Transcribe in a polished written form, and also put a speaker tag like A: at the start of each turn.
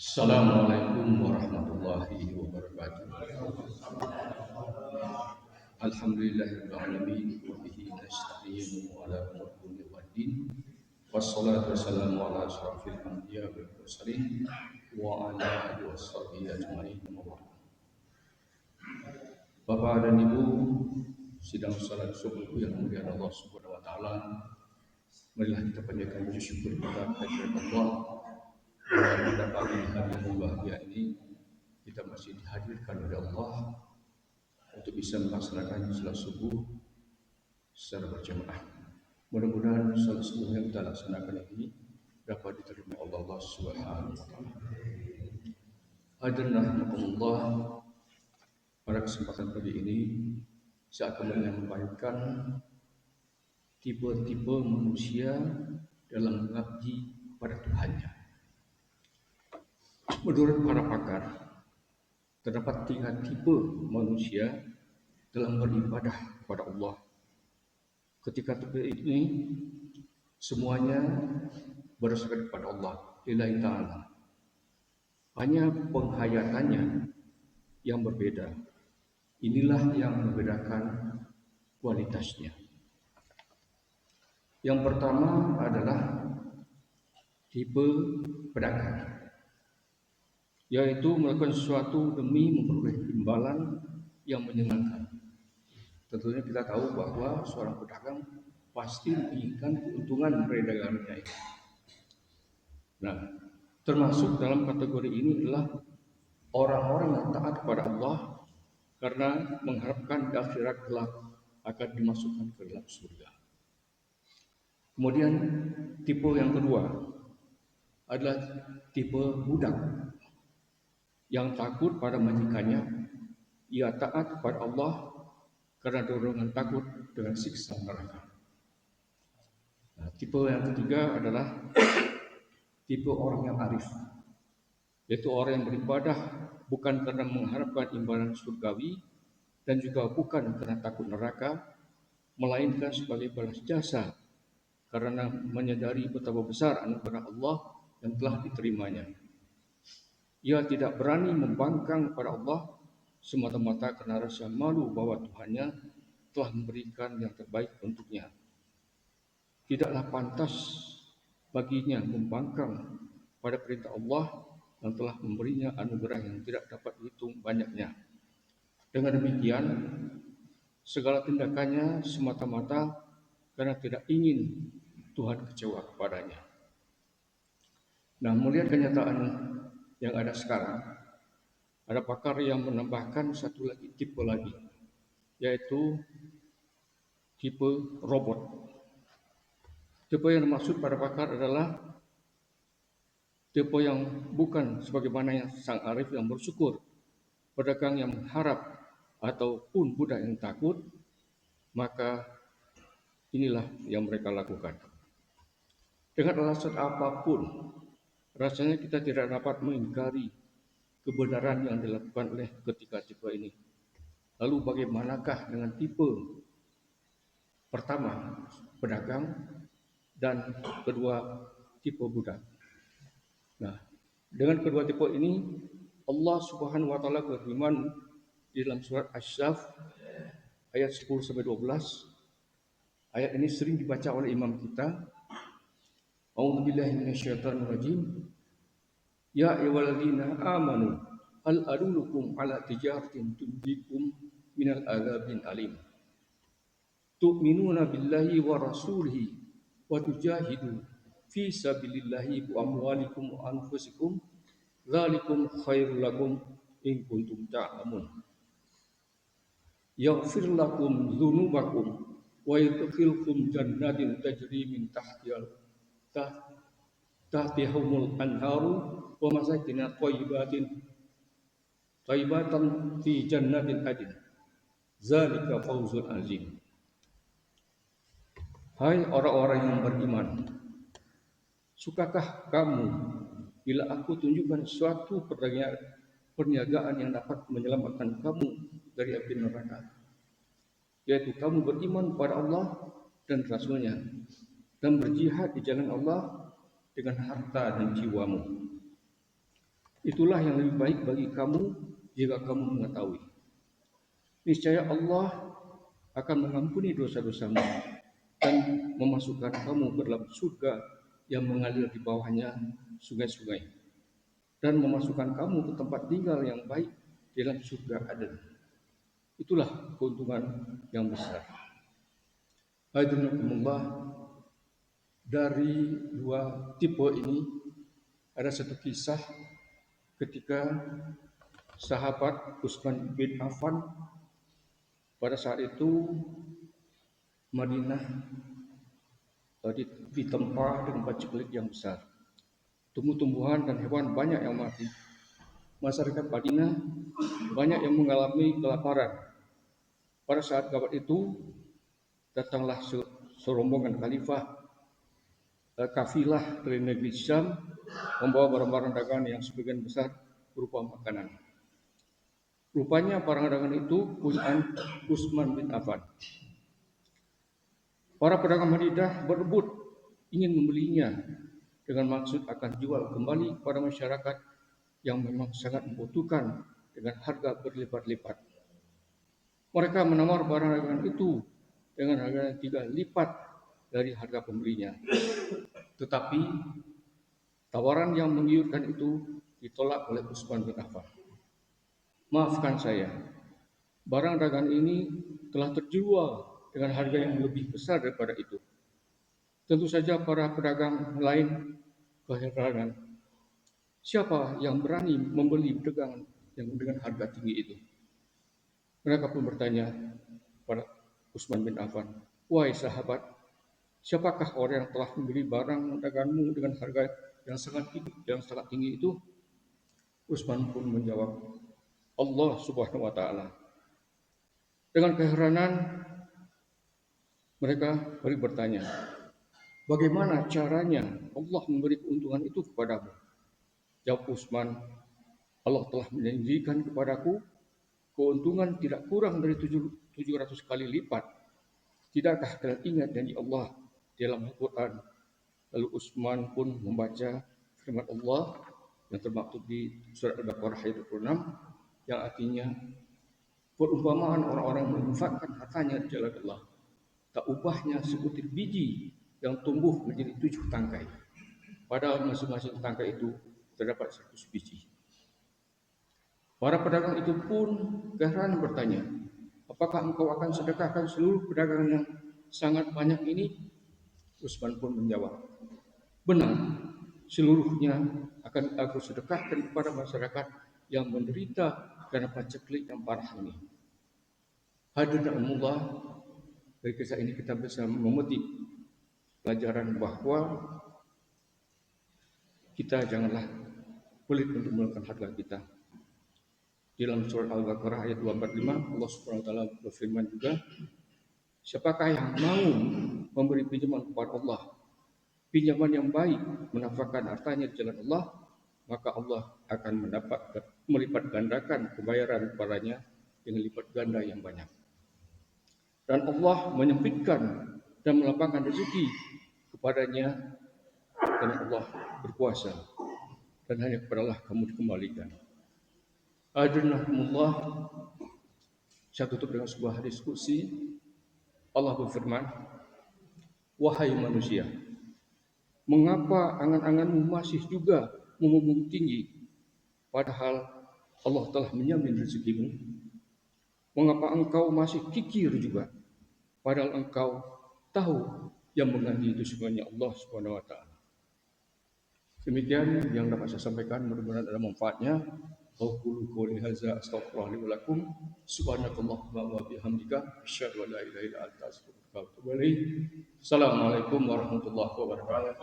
A: Assalamualaikum warahmatullahi wabarakatuh. Alhamdulillahirabbil alamin wa bihi nasta'inu ala umuri waddin. Wassalatu wassalamu ala asyrafil anbiya wal mursalin wa ala alihi washabihi ajmain. Bapak dan Ibu sidang salat subuh yang mulia Allah Subhanahu wa taala, marilah kita panjatkan puji syukur kepada Allah pada pagi hari yang bahagia ini kita masih dihadirkan oleh Allah untuk bisa melaksanakan salat subuh secara berjamaah. Mudah-mudahan salat subuh yang kita laksanakan ini dapat diterima oleh Allah Subhanahu wa taala. Hadirin rahimakumullah, pada kesempatan pagi ini saya akan menyampaikan tipe-tipe manusia dalam mengabdi pada Tuhannya. Menurut para pakar, terdapat 3 tipe manusia dalam beribadah kepada Allah. Ketika tipe ini semuanya berdasarkan kepada Allah, lillahi ta'ala. Hanya penghayatannya yang berbeda. Inilah yang membedakan kualitasnya. Yang pertama adalah tipe pedagang, yaitu melakukan sesuatu demi memperoleh imbalan yang menyenangkan. Tentunya kita tahu bahwa seorang pedagang pasti menginginkan keuntungan dari dagangannya itu. Nah, termasuk dalam kategori ini adalah orang-orang yang taat kepada Allah karena mengharapkan di akhirat kelak akan dimasukkan ke dalam surga. Kemudian tipe yang kedua adalah tipe budak yang takut pada majikannya. Ia taat kepada Allah karena dorongan takut dengan siksa neraka. Nah, tipe yang ketiga adalah tipe orang yang arif, yaitu orang yang beribadah bukan karena mengharapkan imbalan surgawi dan juga bukan karena takut neraka, melainkan sebagai balas jasa karena menyadari betapa besar anugerah Allah yang telah diterimanya. Ia tidak berani membangkang kepada Allah semata-mata karena rasa malu bahwa Tuhannya telah memberikan yang terbaik untuknya. Tidaklah pantas baginya membangkang pada perintah Allah yang telah memberinya anugerah yang tidak dapat dihitung banyaknya. Dengan demikian, segala tindakannya semata-mata karena tidak ingin Tuhan kecewa kepadanya. Nah, melihat kenyataan yang ada sekarang, ada pakar yang menambahkan satu lagi tipe lagi, yaitu tipe robot. Tipe yang dimaksud pada pakar adalah tipe yang bukan sebagaimana yang sang arif yang bersyukur, pedagang yang mengharap, ataupun budak yang takut, maka inilah yang mereka lakukan. Dengan alasan apapun, rasanya kita tidak dapat mengingkari kebenaran yang dilakukan oleh ketiga tipe ini. Lalu bagaimanakah dengan tipe pertama, pedagang, dan kedua, tipe budak? Nah, dengan kedua tipe ini, Allah Subhanahu wa taala berfirman di dalam surat Asy-Syaff ayat 10-12. Ayat ini sering dibaca oleh imam kita. A'udzubillahi minasyaitonirrajim. Ya ayyuhalladzina amanu hal adullukum ala tijaratin tunjikum minal adzabin alim. Tu'minuna billahi wa rasulihi wa tujahidu fi sabilillahi bi amwalikum wa anfusikum dzalikum khairul lakum in kuntum ta'lamun. Yaghfir lakum dzunubakum wa yudkhilkum jannatin tajri min tahtihumul anharu wa masakin thayyibatan fi jannatin adn. Zalika fawzul azim. Hai orang-orang yang beriman, sukakah kamu bila aku tunjukkan suatu perniagaan yang dapat menyelamatkan kamu dari api neraka, yaitu kamu beriman kepada Allah dan Rasul-Nya dan berjihad di jalan Allah dengan harta dan jiwamu. Itulah yang lebih baik bagi kamu jika kamu mengetahui. Niscaya Allah akan mengampuni dosa-dosamu dan memasukkan kamu ke dalam surga yang mengalir di bawahnya sungai-sungai, dan memasukkan kamu ke tempat tinggal yang baik di dalam surga Aden. Itulah keuntungan yang besar. Hadirinullah, dari dua tipe ini ada satu kisah ketika sahabat Utsman bin Affan pada saat itu Madinah ditempa dengan paceklik yang besar. Tumbuh-tumbuhan dan hewan banyak yang mati. Masyarakat Madinah banyak yang mengalami kelaparan. Pada saat gawat itu datanglah serombongan khalifah kafilah dari negeri Syam membawa barang-barang dagangan yang sebagian besar berupa makanan. Rupanya barang dagangan itu punyaan Utsman bin Affan. Para pedagang Madinah berebut ingin membelinya dengan maksud akan jual kembali kepada masyarakat yang memang sangat membutuhkan dengan harga berlipat-lipat. Mereka menawar barang dagangan itu dengan harga yang 3 lipat dari harga pembelinya. Tetapi tawaran yang menggiurkan itu ditolak oleh Utsman bin Affan. Maafkan saya, barang dagangan ini telah terjual dengan harga yang lebih besar daripada itu. Tentu saja para pedagang lain keheranan, siapa yang berani membeli dagangan yang dengan harga tinggi itu? Mereka pun bertanya pada Utsman bin Affan, wahai sahabat, siapakah orang yang telah membeli barang daganganmu dengan harga yang sangat tinggi itu? Utsman pun menjawab, Allah Subhanahu wa taala. Dengan keheranan mereka bertanya, bagaimana caranya Allah memberi keuntungan itu kepadamu? Jawab Utsman, Allah telah menjanjikan kepadaku keuntungan tidak kurang dari 700 kali lipat. Tidakkah kalian ingat janji Allah di dalam Al-Quran? Lalu Utsman pun membaca firman Allah yang termaktub di surat Al-Baqarah ayat 26 yang artinya, perumpamaan orang-orang menginfakkan hartanya di jalan Allah, tak ubahnya sebutir biji yang tumbuh menjadi 7 tangkai. Padahal masing-masing tangkai itu terdapat 100 biji. Para pedagang itu pun keheranan bertanya, apakah engkau akan sedekahkan seluruh perdagangan yang sangat banyak ini? Utsman pun menjawab, benar, seluruhnya akan aku sedekahkan kepada masyarakat yang menderita karena paceklik yang parah ini. Hadirinullah, dari kisah ini kita bisa memetik pelajaran bahwa kita janganlah pelit untuk menggunakan harta kita. Di dalam surat Al-Baqarah ayat 245 Allah Subhanahu wa taala berfirman juga, siapakah yang mau memberi pinjaman kepada Allah, pinjaman yang baik, menafkahkan hartanya di jalan Allah, maka Allah akan melipat gandakan pembayaran kepadanya dengan lipat ganda yang banyak. Dan Allah menyempitkan dan melapangkan rezeki kepadanya, dan Allah berkuasa dan hanya kepadalah kamu dikembalikan. Hadirinullah, saya tutup dengan sebuah diskusi. Allah berfirman, wahai manusia, mengapa angan-anganmu masih juga memumbung tinggi, padahal Allah telah menjamin rezekimu? Mengapa engkau masih kikir juga, padahal engkau tahu yang mengganti itu semuanya Allah Subhanahu wa taala. Demikian yang dapat saya sampaikan, mudah-mudahan ada manfaatnya. Aqulu qouli hadza astaghfirullahi wa lakum, subhanakallahumma wa bihamdika asyhadu an la ilaha illa anta astaghfiruka wa atubu ilaik. Assalamualaikum warahmatullahi wabarakatuh.